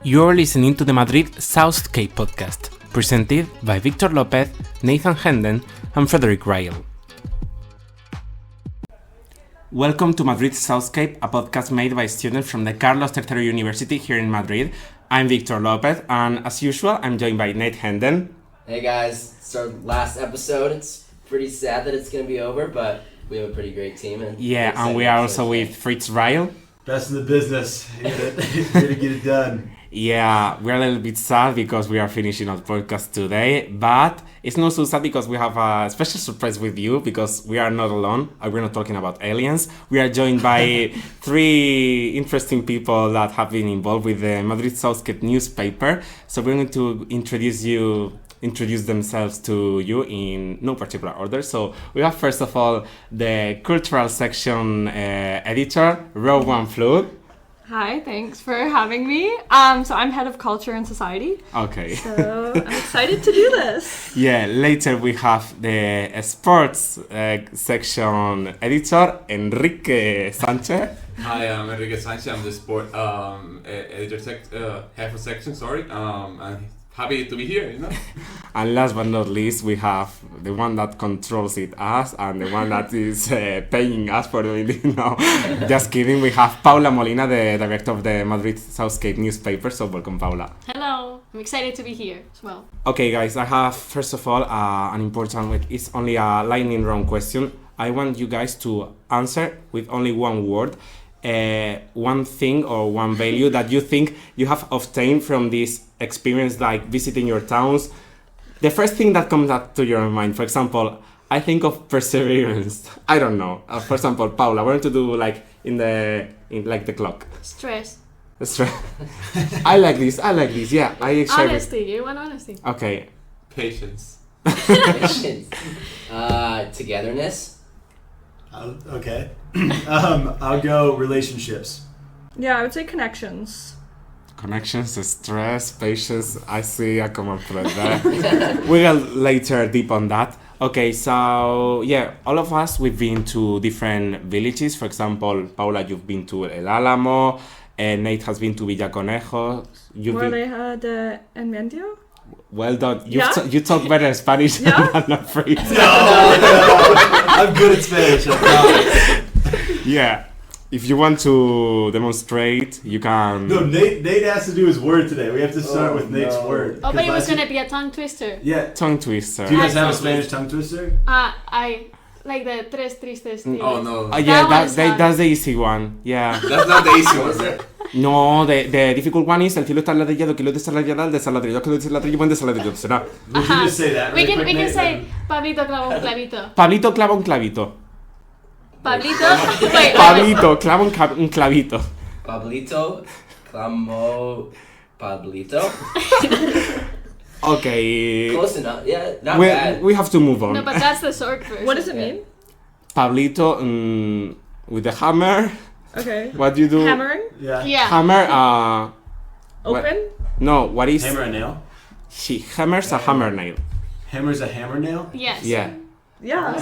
You're listening to the Madrid Southscape podcast, presented by Victor Lopez, Nathan Hendon, and Frederick Ryle. Welcome to Madrid Southscape, a podcast made by students from the Carlos III University here in Madrid. I'm Victor Lopez, and as usual, I'm joined by Nate Hendon. Hey guys, it's our last episode. It's pretty sad that it's going to be over, but we have a pretty great team. And we are also with Fritz Ryle. Best in the business. Here to get it done. Yeah, we're a little bit sad because we are finishing our podcast today, but it's not so sad because we have a special surprise with you because we are not alone. We're not talking about aliens. We are joined by three interesting people that have been involved with the Madrid Southscape newspaper. So we're going to introduce themselves to you in no particular order. So we have first of all the cultural section editor, Rowan. Hi, thanks for having me. So I'm head of culture and society. Okay. So I'm excited to do this. Yeah, later we have the sports section editor, Enrique Sanchez. Hi, I'm Enrique Sanchez. I'm the sport editor, half a section, I'm happy to be here, And last but not least, we have the one that controls us and the one that is paying us for doing it. Just kidding. We have Paula Molina, the director of the Madrid Southscape newspaper. So welcome, Paula. Hello. I'm excited to be here as well. Okay, guys. I have, first of all, an important, it's only a lightning round question. I want you guys to answer with only one word. One thing or one value that you think you have obtained from this experience, like visiting your towns. The first thing that comes up to your mind, for example, I think of perseverance. I don't know. For example, Paula, what to do like in the clock? Stress. I like this. Yeah, Honesty. You want honesty. Okay. Patience. Togetherness. Okay. I'll go relationships. Yeah, I would say connections. Connections, stress, patience. I see a common thread there. We'll later deep on that. Okay, so yeah, all of us, we've been to different villages. For example, Paula, you've been to El Álamo, and Nate has been to Villaconejo. Where they had En Medio? Well done. You talk better Spanish than I'm afraid. No. I'm good at Spanish. Yeah. If you want to demonstrate, you can... No, Nate has to do his word today. We have to start with Nate's word. Oh, but it was going to be a tongue twister. Yeah. Tongue twister. Do you guys have a Spanish tongue twister? I like the tres tristes tíos. Oh, no. Yeah, that's the easy one. Yeah. That's not the easy one, is it? No, the difficult one is el cielo está ladrillado, que lo desaladrillado, el desaladrillo, que lo desaladrillo, buen desaladrillo, será. Would you just say that? We can Nate? say Pablito clava un clavito. Pablito clava un clavito. Pablito. Wait. Pablito clava un clavito. Pablito. Clamo. Pablito. Okay. Close enough. Yeah, not bad. We have to move on. No, but that's the short version. What does it mean? Pablito with the hammer. Okay. What do you do? Hammering? Yeah. Yeah. Open? What is... Hammer and nail? She hammers a hammer nail. Hammer's a hammer nail? Yes. Yeah. Yeah.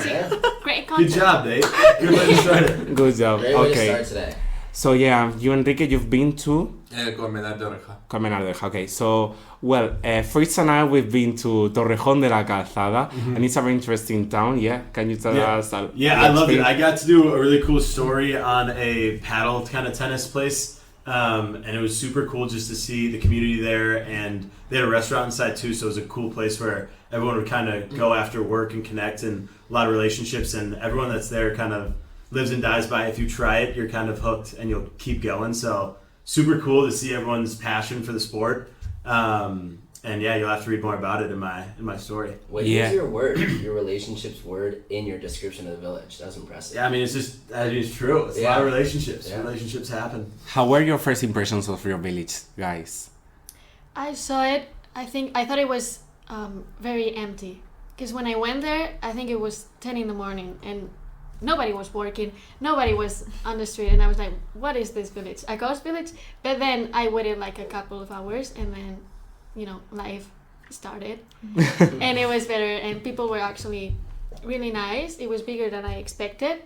Great Good content. job, Nate. Good way to start it. Good job. Great way to Okay. start today. So yeah, you Enrique, you've been to Colmenar de Oreja. Colmenar de Oreja. Okay, so Fritz and I, we've been to Torrejón de la Calzada, and it's a very interesting town. Yeah, can you tell us? Yeah, I loved it. I got to do a really cool story on a paddle kind of tennis place, and it was super cool just to see the community there. And they had a restaurant inside too, so it was a cool place where everyone would kind of go after work and connect, and a lot of relationships. And everyone that's there kind of lives and dies by. If you try it, you're kind of hooked and you'll keep going. So super cool to see everyone's passion for the sport. And yeah, you'll have to read more about it in my story. Wait, use your word, your relationships word in your description of the village. That was impressive. Yeah, I mean, it's true. It's a lot of relationships. Yeah. Relationships happen. How were your first impressions of your village, guys? I saw it. I thought it was very empty. Because when I went there, I think it was 10 in the morning and nobody was working, nobody was on the street, and I was like, what is this village? A ghost village? But then I waited like a couple of hours, and then, life started. And it was better, and people were actually really nice. It was bigger than I expected.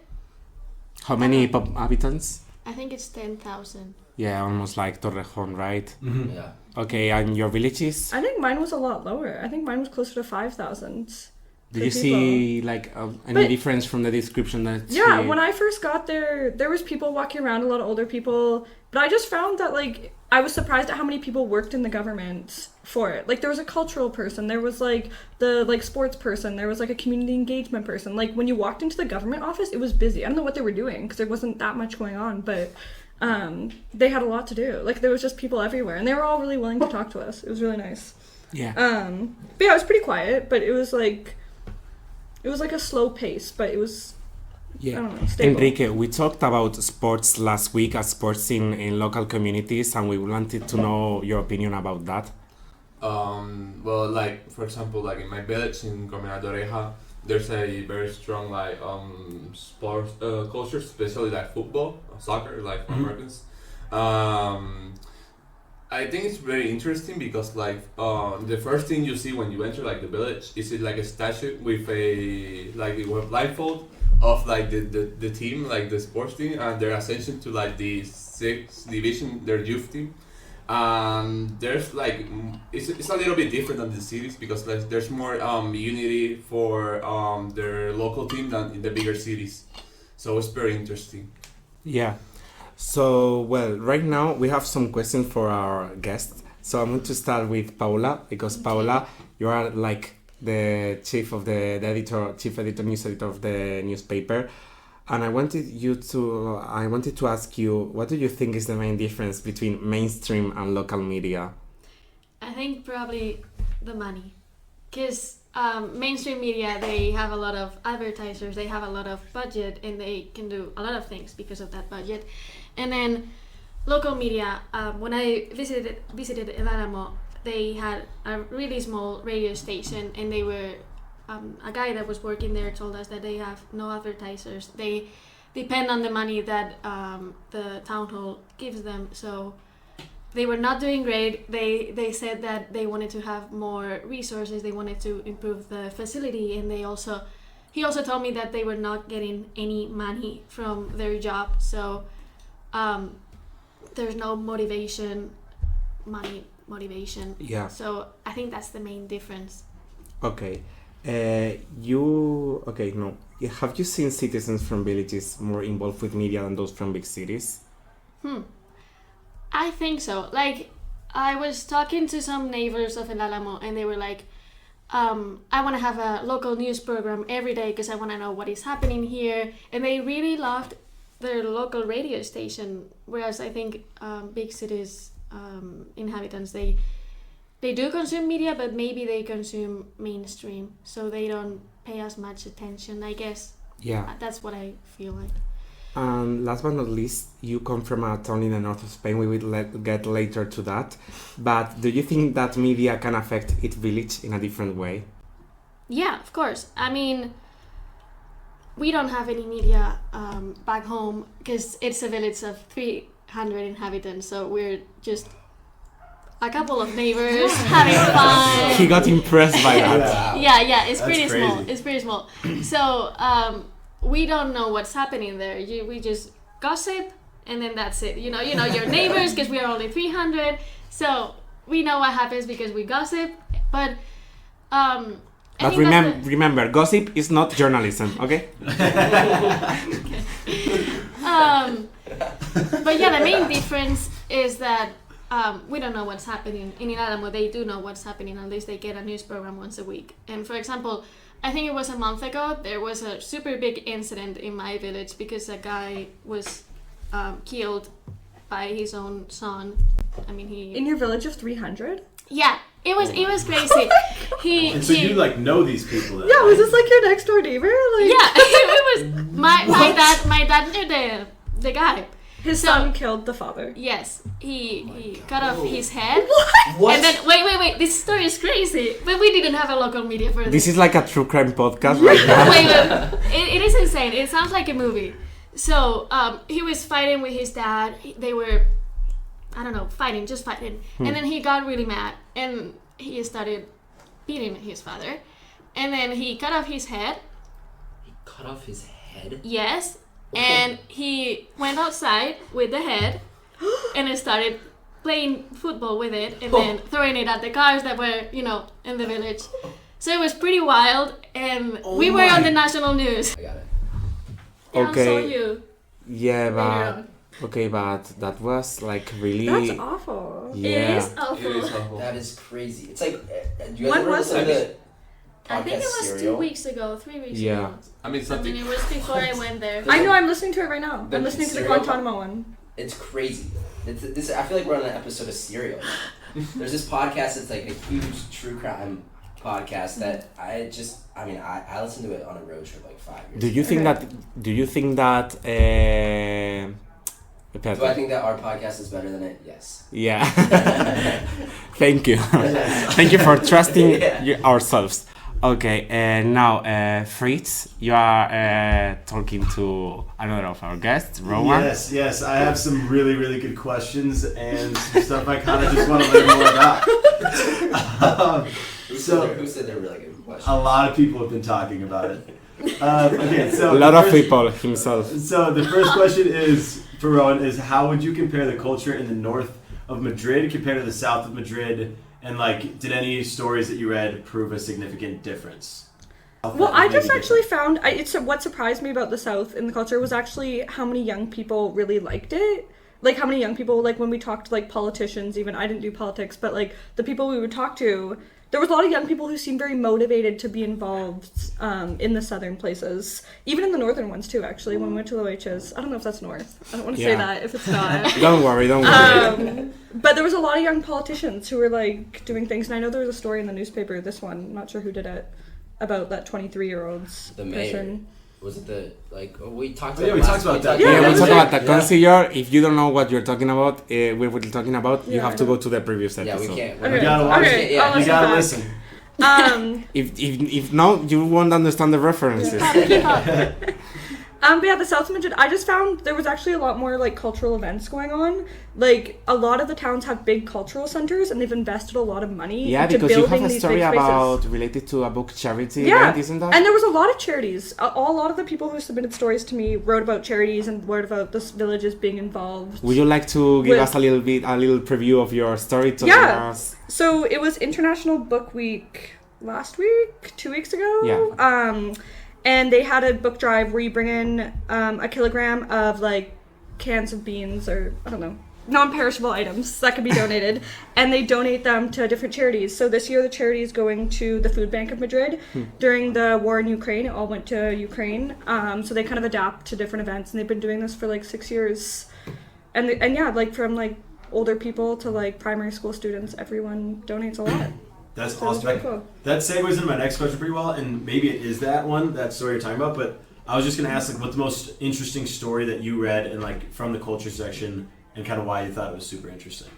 How many inhabitants? I think it's 10,000. Yeah, almost like Torrejón, right? Mm-hmm. Yeah. Okay, and your villages? I think mine was a lot lower. I think mine was closer to 5,000. Did you see like any But- difference from the description that Yeah, when I first got there was people walking around, a lot of older people. But I just found that, like, I was surprised at how many people worked in the government for it. Like, there was a cultural person, there was, like, the, like, sports person, there was, like, a community engagement person. Like, when you walked into the government office, it was busy. I don't know what they were doing, because there wasn't that much going on, but they had a lot to do. Like, there was just people everywhere, and they were all really willing to talk to us. It was really nice. Yeah. But yeah, it was pretty quiet, but it was, like a slow pace, but it was... Yeah. I don't know, stable. Enrique, we talked about sports last week, sports in local communities, and we wanted to know your opinion about that. Well, like for example, like in my village in Comunidad de Oreja, there's a very strong like sports culture, especially like football, soccer, like for Americans. I think it's very interesting because like the first thing you see when you enter like the village is it like a statue with a blindfold of like the team, like the sports team, and their ascension to like the 6th division, their youth team. There's like it's a little bit different than the cities because like there's more unity for their local team than in the bigger cities, so it's very interesting. Yeah. So, well, right now we have some questions for our guests. So I'm going to start with Paula, because Paula, you are like the chief editor, news editor of the newspaper. And I wanted to ask you, what do you think is the main difference between mainstream and local media? I think probably the money, because mainstream media, they have a lot of advertisers, they have a lot of budget, and they can do a lot of things because of that budget. And then local media, when I visited El Álamo, they had a really small radio station, and they were a guy that was working there told us that they have no advertisers. They depend on the money that the town hall gives them. So they were not doing great. They said that they wanted to have more resources. They wanted to improve the facility, and he also told me that they were not getting any money from their job. So there's no motivation. Yeah. So I think that's the main difference. Okay. Have you seen citizens from villages more involved with media than those from big cities? I think so. Like, I was talking to some neighbors of El Álamo, and they were like, I want to have a local news program every day because I want to know what is happening here. And they really loved their local radio station, whereas I think big cities inhabitants, they do consume media, but maybe they consume mainstream, so they don't pay as much attention, I guess. Yeah. That's what I feel like. And last but not least, you come from a town in the north of Spain. We will get later to that. But do you think that media can affect its village in a different way? Yeah, of course. I mean, we don't have any media back home because it's a village of 300 inhabitants, so we're just a couple of neighbors having fun. He got impressed by that. Yeah, it's That's pretty crazy. small. It's pretty small. So we don't know what's happening there. We just gossip, and then that's it. You know your neighbors, because we are only 300. So we know what happens because we gossip. But But remember, gossip is not journalism, okay? But yeah, the main difference is that we don't know what's happening in Álamo. They do know what's happening. At least they get a news program once a week. And for example, I think it was a month ago, there was a super big incident in my village because a guy was killed by his own son. I mean, In your village of 300? Yeah, it was crazy. And so you like know these people then? Yeah, was this like your next door neighbor? Like... Yeah, it was my dad knew the guy. His son killed the father. Yes, he cut off his head. What? And then wait, this story is crazy. But we didn't have a local media for this. This is like a true crime podcast right now. Wait, it is insane. It sounds like a movie. So he was fighting with his dad. They were, I don't know, just fighting. And then he got really mad and he started beating his father. And then he cut off his head. He cut off his head? Yes. And he went outside with the head. and I started playing football with it and then throwing it at the cars that were, in the village. So it was pretty wild, and we were on the national news. I got it. Yeah, Okay. I saw you. Yeah, later but on. okay, but that was like really. That's awful. Yeah. It is awful. It is awful. That is crazy. It's like, do you When guys ever was listen to it? the I think it podcast was Serial? 2 weeks ago, 3 weeks Yeah. ago. I mean, something. it was before I went there. I know, I'm listening to it right now. The I'm listening to the Serial? Guantanamo one. It's crazy. This. I feel like we're on an episode of Serial. There's this podcast. It's like a huge true crime podcast that I listened to it on a road trip like 5 years. Do you think Okay. that? Do you think that? Do I think that our podcast is better than it? Yes. Yeah. Thank you. Thank you for trusting Yeah. ourselves. Okay, now Fritz, you are talking to another of our guests, Rowan. Yes. I have some really, really good questions and some stuff I kind of just want to learn more about. Who said they're really good questions? A lot of people have been talking about it. Okay, so A lot the of first- people himself. So the first question is for Rowan is how would you compare the culture in the north of Madrid compared to the south of Madrid, and like did any stories that you read prove a significant difference? Well, I just actually found what surprised me about the South in the culture was actually how many young people really liked it. Like how many young people, like when we talked to like politicians, even I didn't do politics, but like the people we would talk to, there was a lot of young people who seemed very motivated to be involved in the southern places, even in the northern ones too. Actually, when we went to Loeches, I don't know if that's north. I don't want to say Yeah. that if it's not. Don't worry. But there was a lot of young politicians who were like doing things, and I know there was a story in the newspaper. This one, I'm not sure who did it, about that 23-year-old's The mayor. person. Was it we talked Oh, about yeah, we last- talked about that. Yeah, Yeah, we'll that's talk it. about the Yeah. consigliere. If you don't know what you're talking about, we were talking about, you Yeah, have I to know. go to the previous Yeah, episode. we can't. Okay, gotta watch okay, it. Yeah, I'll You listen gotta back. listen. If no, you won't understand the references. Keep up. But yeah, the South of Madrid, I just found there was actually a lot more like cultural events going on. Like a lot of the towns have big cultural centers, and they've invested a lot of money Yeah, into because you building have a these story big spaces. about related to a book charity Yeah, event, isn't that? and there was a lot of charities. A lot of the people who submitted stories to me wrote about charities and wrote about the villages being involved. Would you like to give With- us a little preview of your story? To Yeah. us? So it was International Book Week last week, 2 weeks ago. Yeah. And they had a book drive where you bring in a kilogram of like cans of beans or I don't know, non-perishable items that could be donated, and they donate them to different charities. So this year the charity is going to the Food Bank of Madrid. During the war in Ukraine, it all went to Ukraine. So they kind of adapt to different events, and they've been doing this for like 6 years. And yeah, like from like older people to like primary school students, everyone donates a lot. That's So it's awesome. really cool. That segues into my next question pretty well, and maybe it is that story you're talking about, but I was just going to ask, like, what's the most interesting story that you read and, like, from the culture section, and kind of why you thought it was super interesting?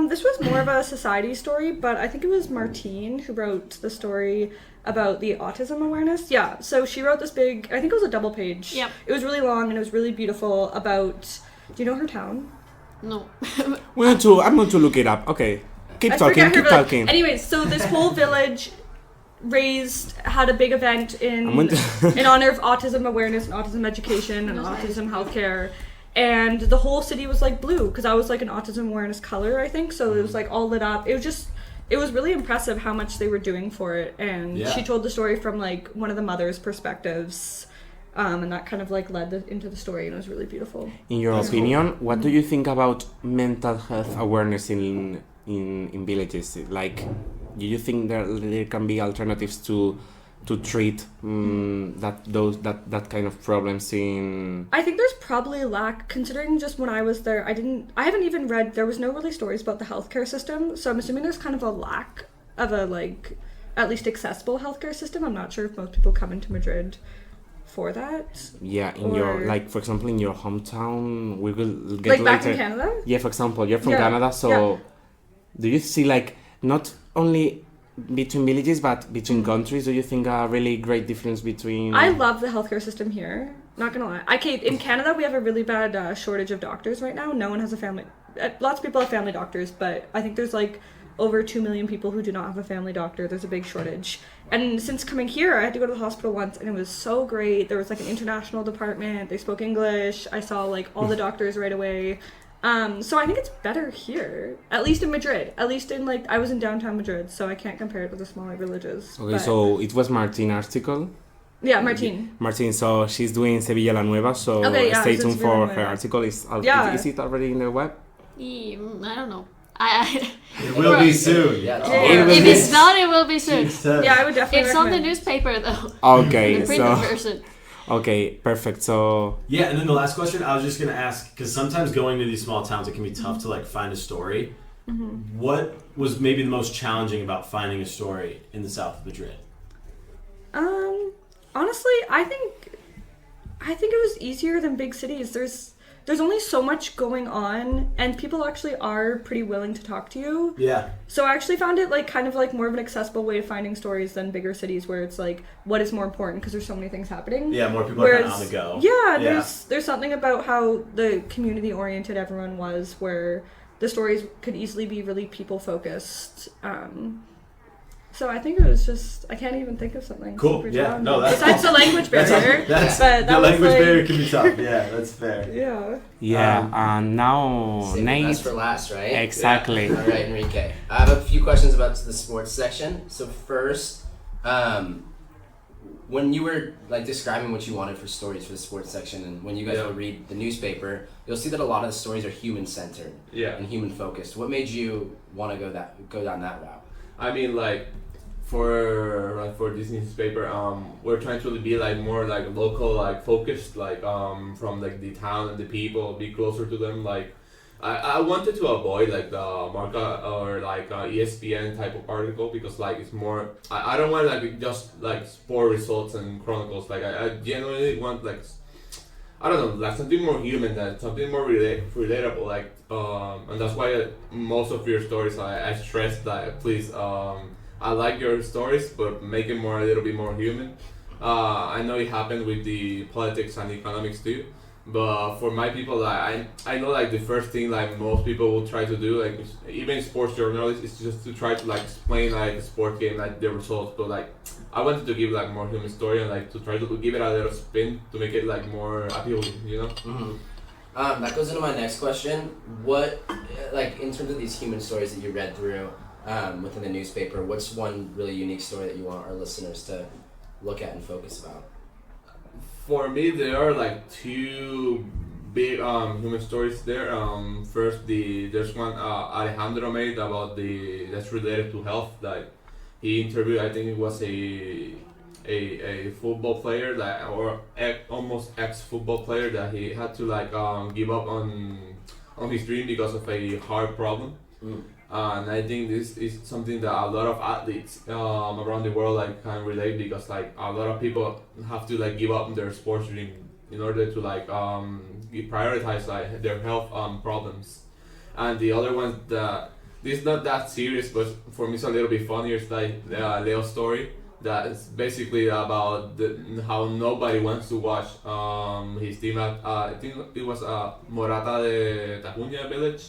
This was more of a society story, but I think it was Martine who wrote the story about the autism awareness. Yeah, so she wrote this big, I think it was a double page. Yep. It was really long and it was really beautiful about, do you know her town? No. I'm going to look it up. Okay. Keep I forget talking. her Keep village. talking. Anyways, so this whole village had a big event in I'm going to- in honor of autism awareness and autism education and autism healthcare. And the whole city was like blue because I was like an autism awareness color, I think. So it was like all lit up. It was really impressive how much they were doing for it. And Yeah. she told the story from like one of the mother's perspectives. And that kind of like led into the story, and it was really beautiful. In your That's opinion, what do you think about mental health awareness in villages? Like, do you think there can be alternatives to treat that kind of problems in? I think there's probably a lack, considering just when I was there, I haven't even read, there was no really stories about the healthcare system, so I'm assuming there's kind of a lack of a, like, at least accessible healthcare system. I'm not sure if most people come into Madrid for that. Yeah, in Or- your, like, for example, in your hometown, we will get Like later. back in Canada? Yeah, for example, you're from Yeah, Canada, so yeah. do you see, like, not only between villages but between countries, do you think a really great difference between? I love the healthcare system here. Not gonna lie. In Canada, we have a really bad shortage of doctors right now. No one has a family. Lots of people have family doctors, but I think there's like over 2 million people who do not have a family doctor. There's a big shortage. And since coming here, I had to go to the hospital once, and it was so great. There was like an international department. They spoke English. I saw like all the doctors right away. So I think it's better here, at least in Madrid. At least in like I was in downtown Madrid, so I can't compare it with the smaller villages. Okay, but- so it was Martin article. yeah, Martin. Martin, so she's doing Sevilla La Nueva, so Okay, yeah, stay so tuned Sevilla for La her Nueva. article. Yeah. Is it already in the web? I don't know. I It will be soon. Yeah, it's Yeah, all yeah. over. if it's not, it will be soon. Yeah, I would definitely. It's on the recommend. newspaper though. Okay, The printed so version. okay, perfect. So Yeah, and then the last question I was just gonna ask, because sometimes going to these small towns, it can be tough to like find a story. What was maybe the most challenging about finding a story in the south of Madrid? Honestly, I think it was easier than big cities. There's only so much going on, and people actually are pretty willing to talk to you. Yeah. So I actually found it like kind of like more of an accessible way of finding stories than bigger cities, where it's like what is more important because there's so many things happening. Yeah, more people are kind of on the go. Yeah, there's something about how the community oriented everyone was, where the stories could easily be really people focused. So I think it was just I can't even think of something. Cool. super Yeah. challenging. No, that's besides the language barrier. That's but that the was language like, barrier can be tough. Yeah, that's fair. Yeah. yeah, and now Save the Nate. best for last, right? Exactly. All right, Enrique. I have a few questions about the sports section. So first, when you were like describing what you wanted for stories for the sports section, and when you guys would read the newspaper, you'll see that a lot of the stories are human centered and human focused. What made you want to go down that route? I mean, like for this newspaper, we're trying to be like more like local, like focused, like from like the town and the people, be closer to them. Like I wanted to avoid like the Marca or like ESPN type of article, because like it's more I don't want like just like sport results and chronicles. Like I genuinely want like I don't know, like something more human, that something more relatable. Like and that's why most of your stories I stress that please I like your stories, but make it a little bit more human. I know it happened with the politics and economics too, but for my people, I know like the first thing like most people will try to do, like even sports journalists, is just to try to like explain like a sport game, like the results. But like I wanted to give like more human story and like to try to give it a little spin to make it like more appealing, you know. Mm-hmm. That goes into my next question. What, like in terms of these human stories that you read through within the newspaper, what's one really unique story that you want our listeners to look at and focus about? For me, there are like two big human stories there. First, there's one Alejandro made about that's related to health, that he interviewed. I think it was a football player or almost ex-football player, that he had to like give up on his dream because of a heart problem. And I think this is something that a lot of athletes around the world like can relate, because like a lot of people have to like give up on their sports dream in order to like prioritize like their health problems. And the other one, that this is not that serious, but for me it's a little bit funnier. It's like Leo's story, that is basically about how nobody wants to watch his team at I think it was Morata de Tacuña village.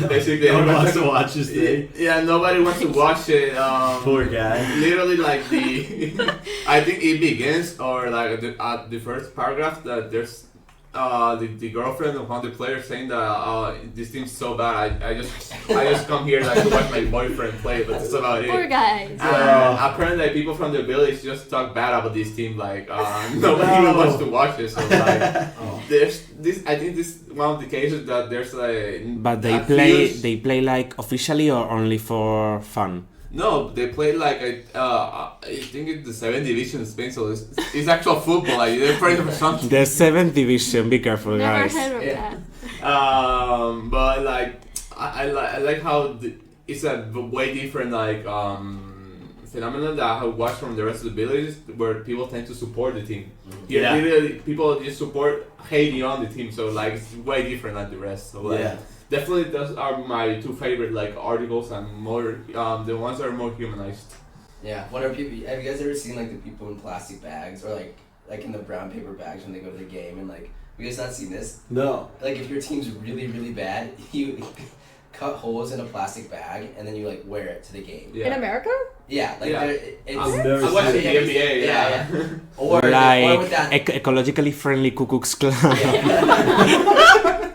Basically, No one wants to watch this thing. Yeah, nobody wants to watch it. Poor guy. Literally, like I think it begins, or like the first paragraph, that there's the girlfriend of one of the players saying that this team's so bad. I just come here like to watch my boyfriend play, but that's about it. Poor guys. Apparently, like, people from the village just talk bad about this team. Like nobody even wants to watch it. So like, there's this. I think this is one of the cases that there's like. But they play like officially or only for fun? No, they play like I think it's the 7th division in Spain, so it's actual football. Like they're playing for something. The 7th division. Be careful, Never guys. heard of Yeah. that. But like I like how it's a way different like phenomenon that I have watched from the rest of the villages, where people tend to support the team. Yeah. Literally, people just support hating on the team, so like it's way different than the rest. So like, definitely those are my two favorite like articles, and more the ones that are more humanized. Yeah. What are people? Have you guys ever seen like the people in plastic bags, or like in the brown paper bags when they go to the game? And like, have you guys not seen this? No. Like, if your team's really, really bad, you cut holes in a plastic bag and then you like wear it to the game. In America? Yeah, like Yeah. it's. I watched the NBA. Yeah. Or Like with that. ecologically friendly Ku Klux Klan. Yeah.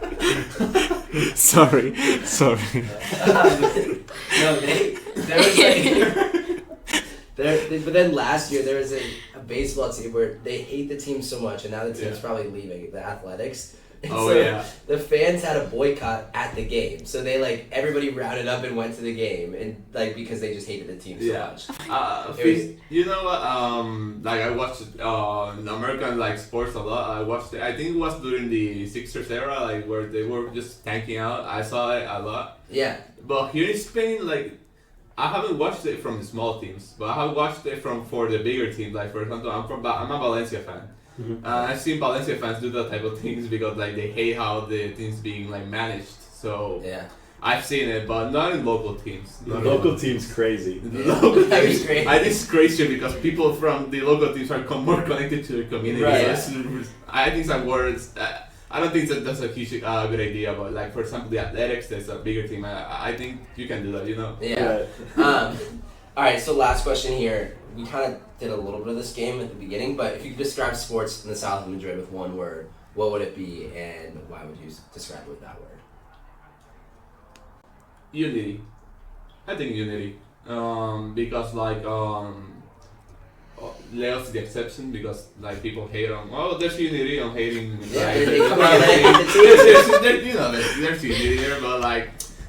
Sorry. No, there was like. But then last year there was a baseball team where they hate the team so much, and now the team's probably leaving the Athletics. And Oh, so yeah. The fans had a boycott at the game, so they like everybody rounded up and went to the game, and like because they just hated the team so Yeah. much. You know what? Like I watched American like sports a lot. I watched it. I think it was during the Sixers era, like where they were just tanking out. I saw it a lot. Yeah. But here in Spain, like I haven't watched it from the small teams, but I have watched it for the bigger teams. Like for example, I'm a Valencia fan. Mhm. I've seen Valencia fans do that type of things because like they hate how the team's being like managed. So Yeah. I've seen it, but not in local teams. The Not local team's crazy. The local That'd be teams. great. I think it's crazy because people from the local teams are more connected to the community. Right. So I think some words. I don't think that's a huge good idea, but like for example, the Athletics, that's a bigger team. I think you can do that. You know. Yeah. All right. So last question here. We kind of did a little bit of this game at the beginning, but if you could describe sports in the south of Madrid with one word, what would it be, and why would you describe it with that word? Unity. I think unity. Because like Leo's the exception because like people hate on. Oh, there's unity on hating. Yeah, like, they come out and hate the team. there's, you know, there's unity there, but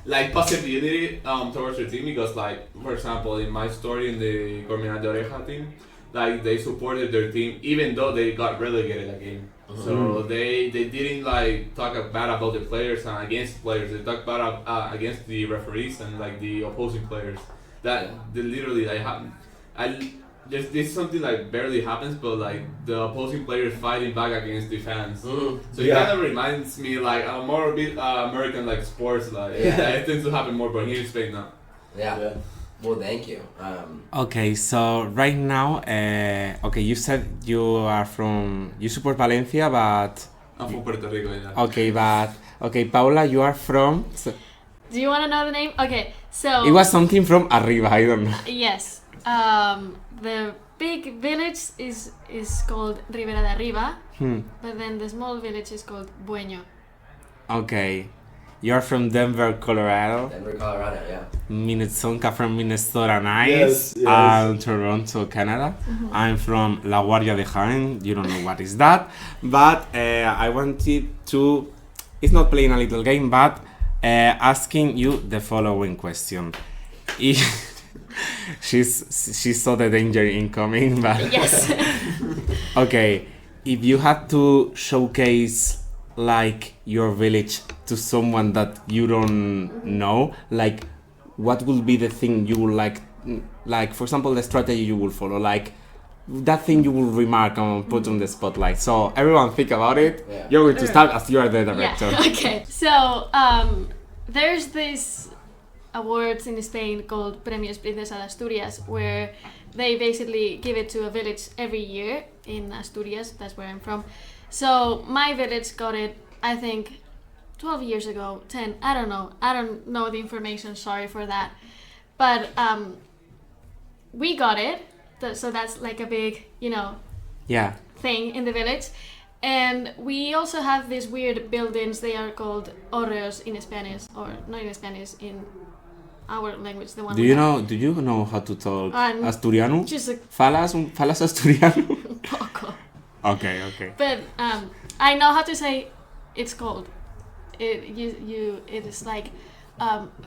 like positive unity towards your team because like for example in my story in the Corminal de Oreja team, like they supported their team even though they got relegated again. So they didn't like talk bad about the players and against players. They talked bad against the referees and like the opposing players. That they literally like this is something like barely happens, but like the opposing players fighting back against the fans. So it kind of reminds me like more a bit American like sports. Like it tends to happen more, but here in Spain now. Yeah. Well, thank you. Okay, so right now, okay, you said you support Valencia, but I'm from Puerto Rico. Yeah. okay, Paula, you are from. So, Do you want to know the name? Okay, so it was something from Arriba, I don't know. yes. The big village is called Ribera de Arriba, but then the small village is called Bueño. Okay, you are from Denver, Colorado. Denver, Colorado. Yeah. Minnesota from Minnesota, nice. Yes. Toronto, Canada. I'm from La Guardia de Jaén. You don't know what is that, but I wanted to. It's not playing a little game, but asking you the following question. She saw the danger incoming, but Yes. okay. If you had to showcase like your village to someone that you don't know, like what will be the thing you would like for example the strategy you will follow, like that thing you will remark and put on the spotlight. So everyone think about it. Yeah. You're going to start as you are the director. Yeah. Okay. So there's this awards in Spain called Premios Princesa de Asturias, where they basically give it to a village every year in Asturias. That's where I'm from. So my village got it, I think, 12 years ago, 10. I don't know the information. Sorry for that. But we got it. So that's like a big, Yeah. thing in the village. And we also have these weird buildings. They are called horreos in Spanish, or not in Spanish, in our language. The one. Do you know how to talk Asturiano? Just a Falas Asturiano? poco. Okay. But I know how to say it's called. It is like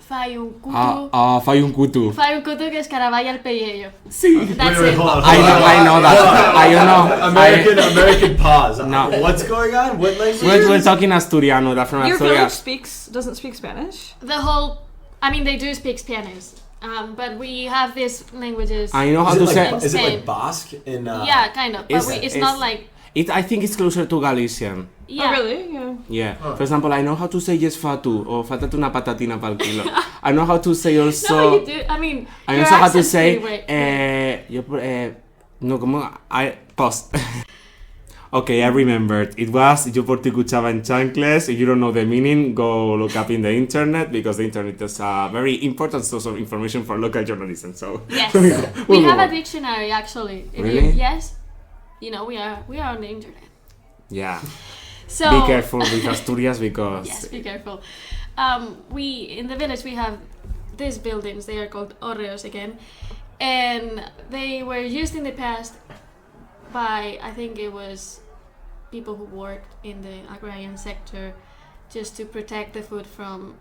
fai un cutu. Fai un cutu. Fai un cutu que escaraballa el pellejo. Sí. That's Wait, it. hold on. I know that. American pause. No. What's going on? What language? We're talking Asturiano. That from Your Asturias. village doesn't speak Spanish? They do speak Spanish. But we have these languages. I know how Is to it say. like, is it like Basque in? Yeah, kind of. But it's not like. I think it's closer to Galician. Yeah. Oh, really? Yeah. Yeah. For example, I know how to say yes fatu or fatate una patatina pal kilo. I know how to say also. No, you do. I mean, I your also how to accent's say. pretty No, como I pause. Okay, I remembered. It was yo por ti escuchaba en chancles. If you don't know the meaning, go look up in the internet because the internet is a very important source of information for local journalism. So Yes. We'll We have move a on. dictionary actually. Really? Yes. We are on the internet. Yeah. So Be careful with Asturias because yes, be careful. we in the village we have these buildings. They are called orreos again, and they were used in the past by, I think it was people who worked in the agrarian sector, just to protect the food from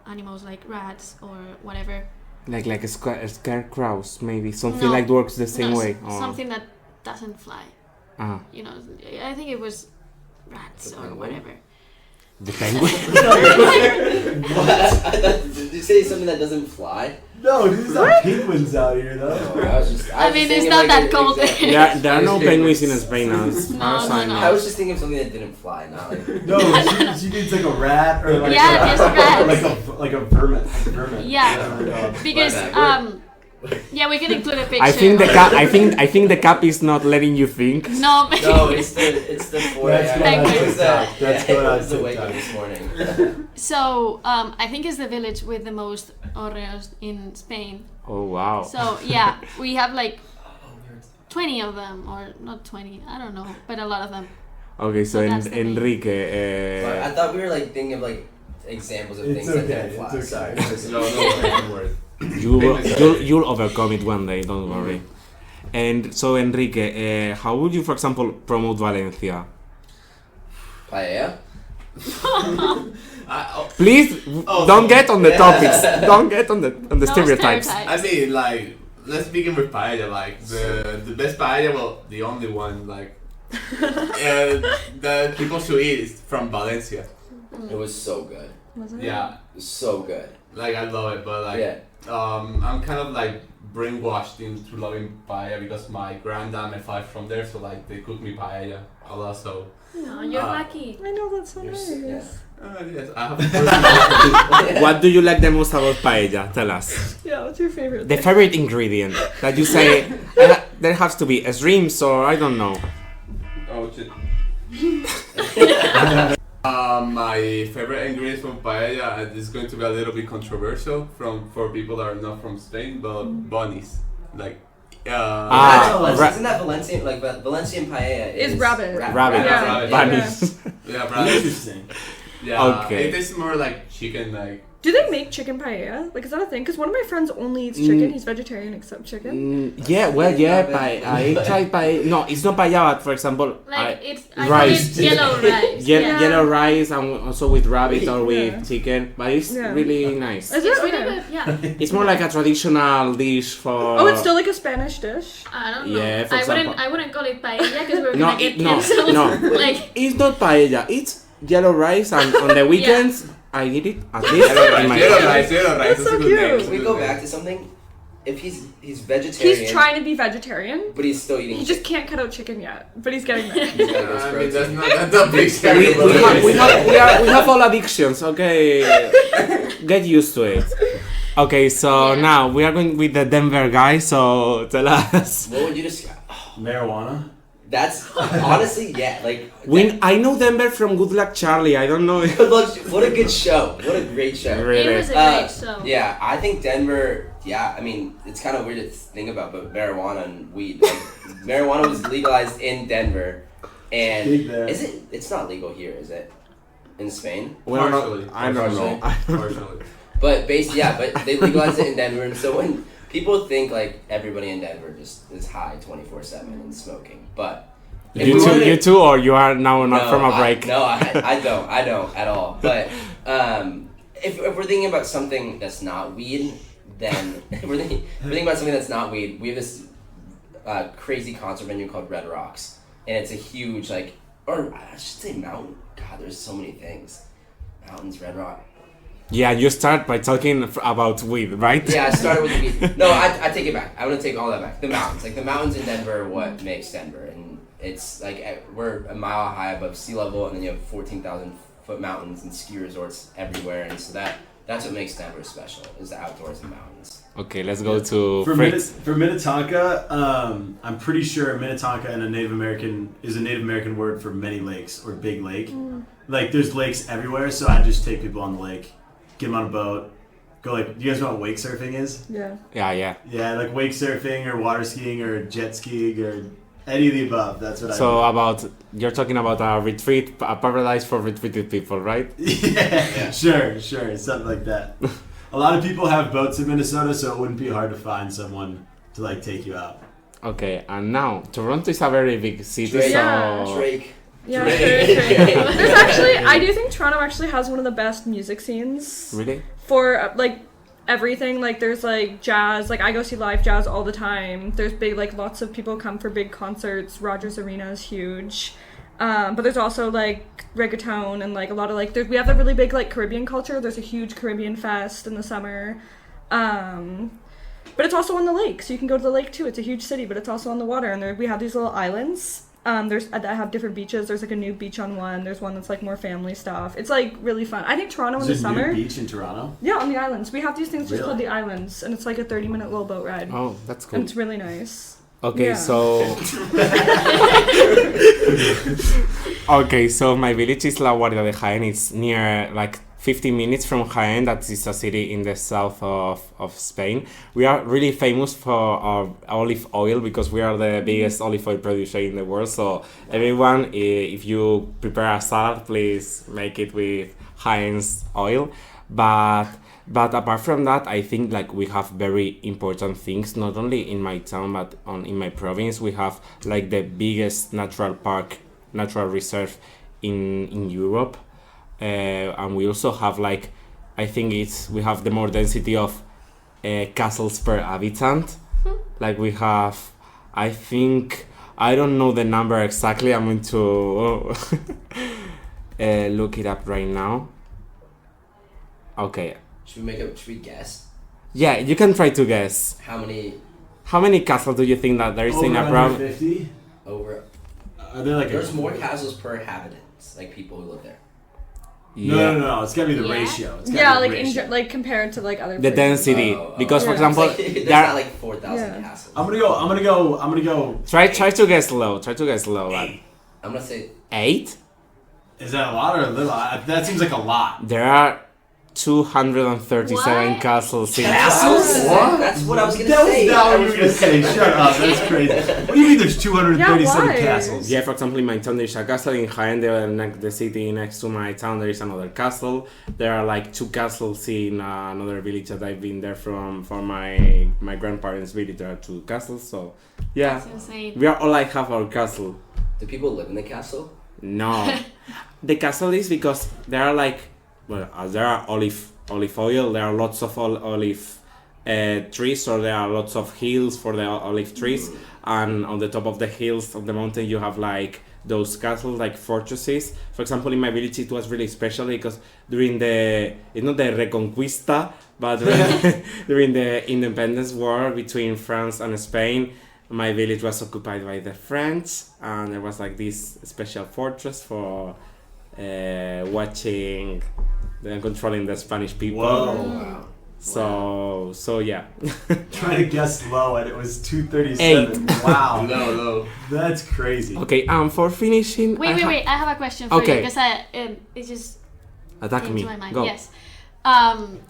animals like rats or whatever. Like a scarecrows, maybe something No. like works the same No, way. Something that doesn't fly. Ah, You know, I think it was rats The or penguin? whatever. the penguin. What? Did you say something that doesn't fly? No, there's not penguins out here No, though. I was just. I mean, it's not that cold there. Yeah, there are no penguins in Spain now. As far as I No. know. I was just thinking of something that didn't fly, not like. No, she means like a rat or like Yeah, there's rats. like a vermin. Yeah. Because yeah, we can include a picture. I think the cap. I think the cap is not letting you think. No, No, it's the 4 That's a.m. going on It was TikTok. That's going on it was the wake up TikTok. this morning. So I think it's the village with the most orreos in Spain. Oh wow. So yeah, we have like 20 of them, or not 20, I don't know, but a lot of them. Okay, so So that's the thing. Enrique. But I thought we were like thinking of like examples of It's things that okay, didn't fly. it's Sorry. okay. No worries. You'll overcome it one day. Don't worry. And so Enrique, how would you, for example, promote Valencia? Paella? Please don't get on the topics. Don't get on the No stereotypes. I mean, like, let's begin with paella. Like, the best paella, well, the only one, like, that people should eat is from Valencia. It was so good. Was it? Yeah, It was so good. like, I love it, but, like, Yeah. I'm kind of, like, brainwashed into loving paella because my granddad and my father from there, so, like, they cook me paella a lot, so. No, you're lucky. I know, that's so You're nice. s- Yes, I have personal. What do you like the most about paella? Tell us. Yeah, what's your favorite? The favorite ingredient that you say there has to be shrimps or I don't know. Oh shit. My favorite ingredient from paella, and this is going to be a little bit controversial for people that are not from Spain, but bunnies. Like, Isn't that Valencian? Like Valencian paella Is rabbit. Rabbit. Yeah. Bunnies. yeah, brother. Interesting. Yeah, Okay. it is more like chicken, like. Do they make chicken paella? Like, is that a thing? Because one of my friends only eats chicken. He's vegetarian except chicken. Yeah, well, yeah, I tried paella. No, it's not paella, but for example, Like, I rice. call it yellow rice. Yellow, yellow rice and also with rabbit or with Yeah. chicken, but it's Yeah. really nice. Is it? It's really Okay. good, yeah. It's more like a traditional dish for. Oh, it's still like a Spanish dish? I don't know. Yeah, for example. I wouldn't call it paella because we're No, gonna get no, canceled. no. Like, It's not paella. It's yellow rice, and on the weekends I eat it at least in my Yellow house. rice, yellow rice. That's so a good cute. name, Can we it's a go good back name. to something? If he's vegetarian, He's trying to be vegetarian. but he's still eating. He just can't cut out chicken yet, but he's getting there. He's got those I mean, that's protein. not that's a big We stereotype. have all addictions, okay? Get used to it. Okay, so Yeah. now we are going with the Denver guy, so tell us. What would you describe? Marijuana. That's honestly, yeah. Like, I know Denver from Good Luck Charlie, I don't know. what a good show. What a great show. it Really? was a great show. Yeah, I think Denver. Yeah, I mean, it's kind of weird to think about, but marijuana and weed. Like, marijuana was legalized in Denver, and Big there. is it? It's not legal here, is it? In Spain. Well, Partially. I don't know. Partially. But but they legalized it in Denver, and so when people think like everybody in Denver just is high 24/7 and smoking, but if we wanted- You too, or you are now not No, from a break? I don't at all. But if we're thinking about something that's not weed, then if we're thinking about something that's not weed, we have this crazy concert venue called Red Rocks, and it's a huge or I should say mountain. God, there's so many things. Mountains, Red Rock. Yeah, you start by talking about weed, right? Yeah, I started with weed. No, I take it back. I want to take all that back. The mountains, the mountains in Denver, are what makes Denver, and it's we're a mile high above sea level, and then you have 14,000 foot mountains and ski resorts everywhere, and so that's what makes Denver special is the outdoors and mountains. Okay, let's go to For Fritz. Minnetonka, I'm pretty sure Minnetonka and is a Native American word for many lakes or big lake. Like there's lakes everywhere, so I just take people on the lake, get them on a boat, go do you guys know what wake surfing is? Yeah. Yeah. Yeah, like wake surfing or water skiing or jet skiing or Any of the above. That's what So I you're talking about a retreat, a paradise for retreated people, right? yeah, sure. Something like that. A lot of people have boats in Minnesota, so it wouldn't be hard to find someone to like take you out. Okay, and now Toronto is a very big city, Drake. Yeah. so Drake. Yeah, Drake. There's actually, I do think Toronto actually has one of the best music scenes really. for like everything. Like there's like jazz, like I go see live jazz all the time. There's big, like lots of people come for big concerts. Rogers Arena is huge. But there's also like reggaeton and like a lot of like we have a really big like Caribbean culture. There's a huge Caribbean fest in the summer. But it's also on the lake, so you can go to the lake too. It's a huge city, but it's also on the water, and we have these little islands. That have different beaches. There's like a new beach on one. There's one that's like more family stuff. It's like really fun. I think Toronto in the summer. There's a new beach in Toronto? Yeah, on the islands. We have these things just Really? called the islands, and it's like a 30-minute little boat ride. Oh, that's cool. And it's really nice. Okay, Yeah. so okay, so my village is La Guardia de Jaén. It's near like 15 minutes from Jaén. That is a city in the south of Spain. We are really famous for our olive oil because we are the biggest olive oil producer in the world. So everyone, if you prepare a salad, please make it with Jaén's oil. But apart from that, I think like we have very important things, not only in my town, but in my province. We have like the biggest natural reserve in Europe. And we also have like, I think we have the more density of castles per habitant. Like we have, I think, I don't know the number exactly. I'm going to look it up right now. Okay. Should we guess? Yeah, you can try to guess. How many castles do you think that there is in a Over province? 50? over? Are there like There's more castles per inhabitants, like people who live there. No. It's gotta be the Yeah. ratio. It's gotta Yeah, be like the ratio. like compared to like other. The places. density, because for Yeah. example, It's like, there's there not like 4,000 Yeah. castles. I'm gonna go. try to guess low. Like I'm gonna say 8. Is that a lot or a little? That seems like a lot. There are 237 What? castles in. castles. What? That's what I was gonna That say. was not what you were gonna say. Shut up. That's crazy. What do you mean there's 237 Yeah, why? castles? Yeah, for example, in my town there is a castle. In Jaén, the city next to my town, there is another castle. There are like 2 castles in another village that I've been there from my grandparents' village. There are 2 castles, so yeah, That's insane. we are all like half our castle. Do people live in the castle? No, the castle is because there are like, there are olive oil. There are lots of olive trees, or there are lots of hills for the olive trees, and on the top of the hills of the mountain you have like those castles, like fortresses. For example, in my village it was really special because during it's not the Reconquista, but during the independence war between France and Spain, my village was occupied by the French, and there was like this special fortress for watching and controlling the Spanish people. Whoa. Wow. So yeah. Trying to guess low and it was 237. Wow. No. That's crazy. Okay, for finishing, Wait. I have a question for Okay. you because it just Attack came me. to my mind. Go. Yes.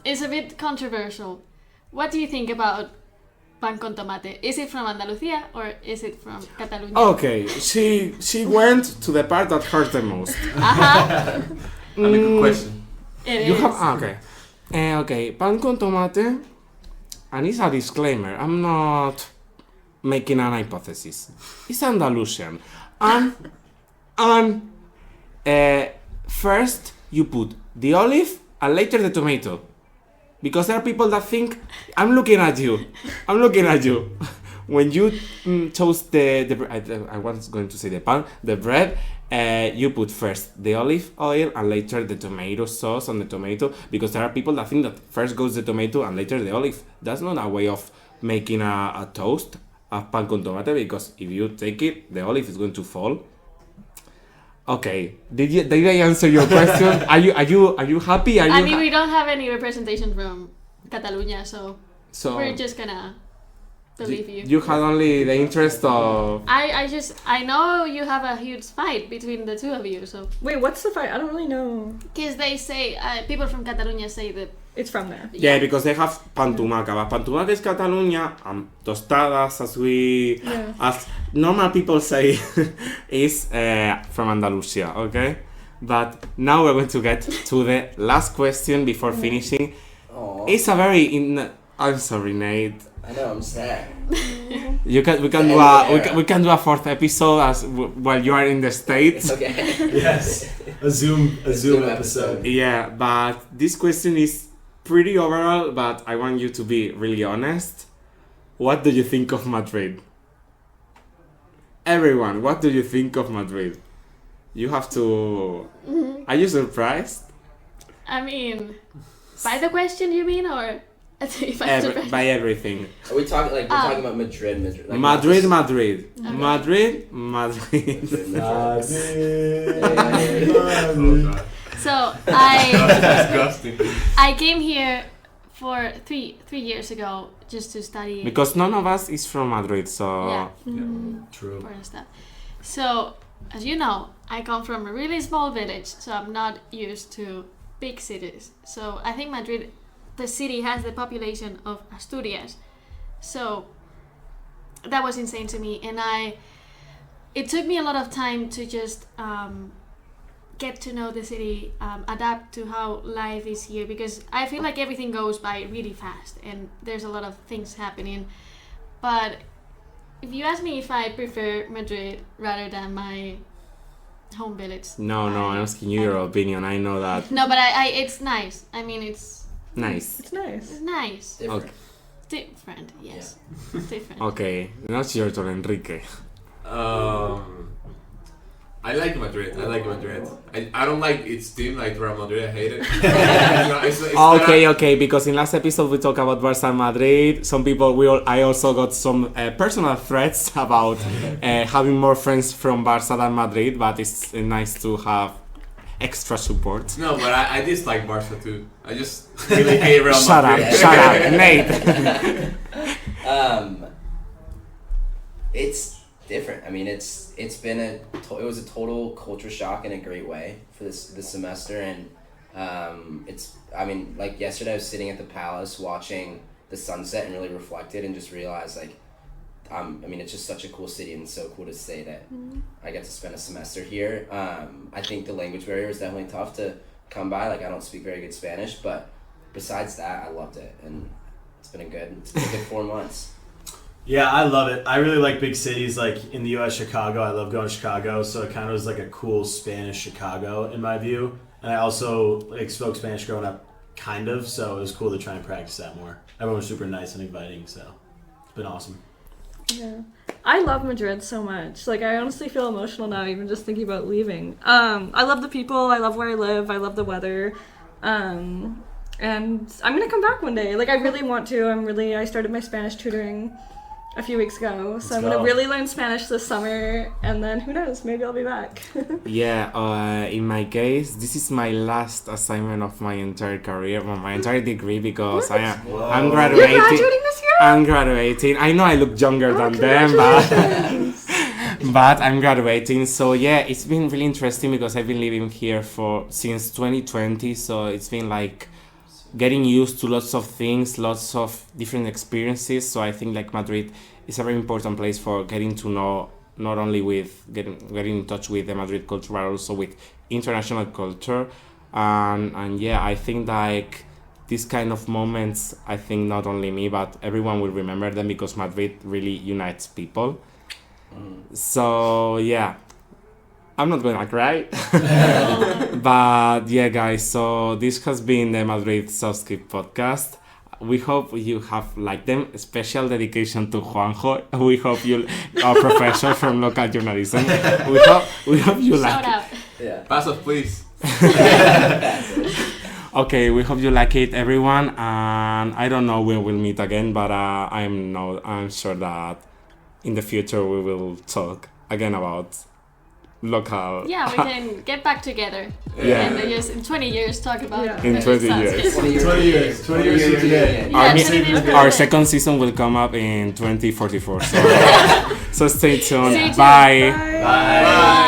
It's a bit controversial. What do you think about pan con tomate? Is it from Andalusia or is it from Catalonia? Okay, she went to the part that hurt the most. Uh-huh. And a good question. It You is. have okay. Okay, pan con tomate, and it's a disclaimer. I'm not making an hypothesis. It's Andalusian, and first you put the olive and later the tomato, because there are people that think I'm looking at you. When you toast I was going to say the bread. You put first the olive oil and later the tomato sauce on the tomato, because there are people that think that first goes the tomato and later the olive. That's not a way of making a toast, a pan con tomate, because if you take it, the olive is going to fall. Okay, did I answer your question? Are you happy? I mean, we don't have any representation from Catalonia, so so we're just gonna. believe you. You had only the interest of. I know you have a huge fight between the two of you, so. Wait, what's the fight? I don't really know. Because they say, people from Catalonia say that. It's from there. Yeah, because they have pan tumaca. But pan tumaca is Catalonia, tostadas, as normal people say, is from Andalusia, okay? But now we're going to get to the last question before finishing. Aww. It's a very... I'm sorry, Nate. I know, I'm sad. We can do a fourth episode while you are in the States. Okay. Yes, a Zoom episode. Yeah, but this question is pretty overall, but I want you to be really honest. What do you think of Madrid? Everyone, what do you think of Madrid? You have to... Are you surprised? I mean, by the question you mean, or if I'm surprised? By everything. Are we talking like we're talking about Madrid? Like Madrid. Okay. Madrid. So Disgusting. I came here for three years ago just to study. Because none of us is from Madrid, so... Yeah. True. Important stuff. So, as you know, I come from a really small village, so I'm not used to big cities. So I think Madrid, the city, has the population of Asturias. So that was insane to me, and it took me a lot of time to just get to know the city, adapt to how life is here, because I feel like everything goes by really fast and there's a lot of things happening. But if you ask me if I prefer Madrid rather than my home village. No, I'm asking you your opinion. I know that. No, but it's nice. I mean, it's Nice. It's nice. it's nice. Different. Okay. Different, yes. Different. Okay, now it's your turn, Enrique. I like Madrid. I don't like its team, like Real Madrid. I hate it. It's Okay, because in last episode we talked about Barca and Madrid. Some people, I also got some personal threats about having more friends from Barca than Madrid, but it's nice to have extra support. No, but I dislike Barca too. I just really hate Real Shut up, Madrid. Nate. It's different. I mean, it was a total culture shock in a great way for this semester, and I mean, like yesterday I was sitting at the Palace watching the sunset and really reflected and just realized like, I mean, it's just such a cool city and so cool to say that I get to spend a semester here. I think the language barrier is definitely tough to come by. Like, I don't speak very good Spanish, but besides that, I loved it, and it's been a good 4 months. Yeah, I love it. I really like big cities. Like in the U.S., Chicago. I love going to Chicago, so it kind of was like a cool Spanish Chicago in my view. And I also spoke Spanish growing up, kind of. So it was cool to try and practice that more. Everyone was super nice and inviting, so it's been awesome. Yeah. I love Madrid so much. Like, I honestly feel emotional now even just thinking about leaving. I love the people. I love where I live. I love the weather. And I'm going to come back one day. Like, I really want to. I started my Spanish tutoring a few weeks ago. So I'm going to really learn Spanish this summer. And then, who knows, maybe I'll be back. Yeah, in my case, this is my last assignment of my entire career, my entire degree, because I'm graduating. You're graduating this year? I'm graduating. I know I look younger than them, but I'm graduating. So yeah, it's been really interesting because I've been living here since 2020. So it's been like getting used to lots of things, lots of different experiences. So I think like Madrid is a very important place for getting to know, not only with getting in touch with the Madrid culture, but also with international culture. And yeah, I think like these kind of moments, I think not only me, but everyone will remember them because Madrid really unites people. So yeah, I'm not gonna cry. But yeah, guys, so this has been the Madrid Southscape podcast. We hope you have liked them. Special dedication to Juanjo. We hope you are professor from local journalism. We hope you like Shout out. Yeah. Pass us, please. Okay, we hope you like it, everyone. And I don't know when we'll meet again, but I'm sure that in the future we will talk again about local. Yeah, we can get back together. Yeah. And just in 20 years talk about Yeah. In 20 years. 20 years. 20 years. 20 years to today. Yeah, Our, 20 years our ago. second season will come up in 2044. So, so stay tuned. Stay tuned. Bye. Bye. Bye.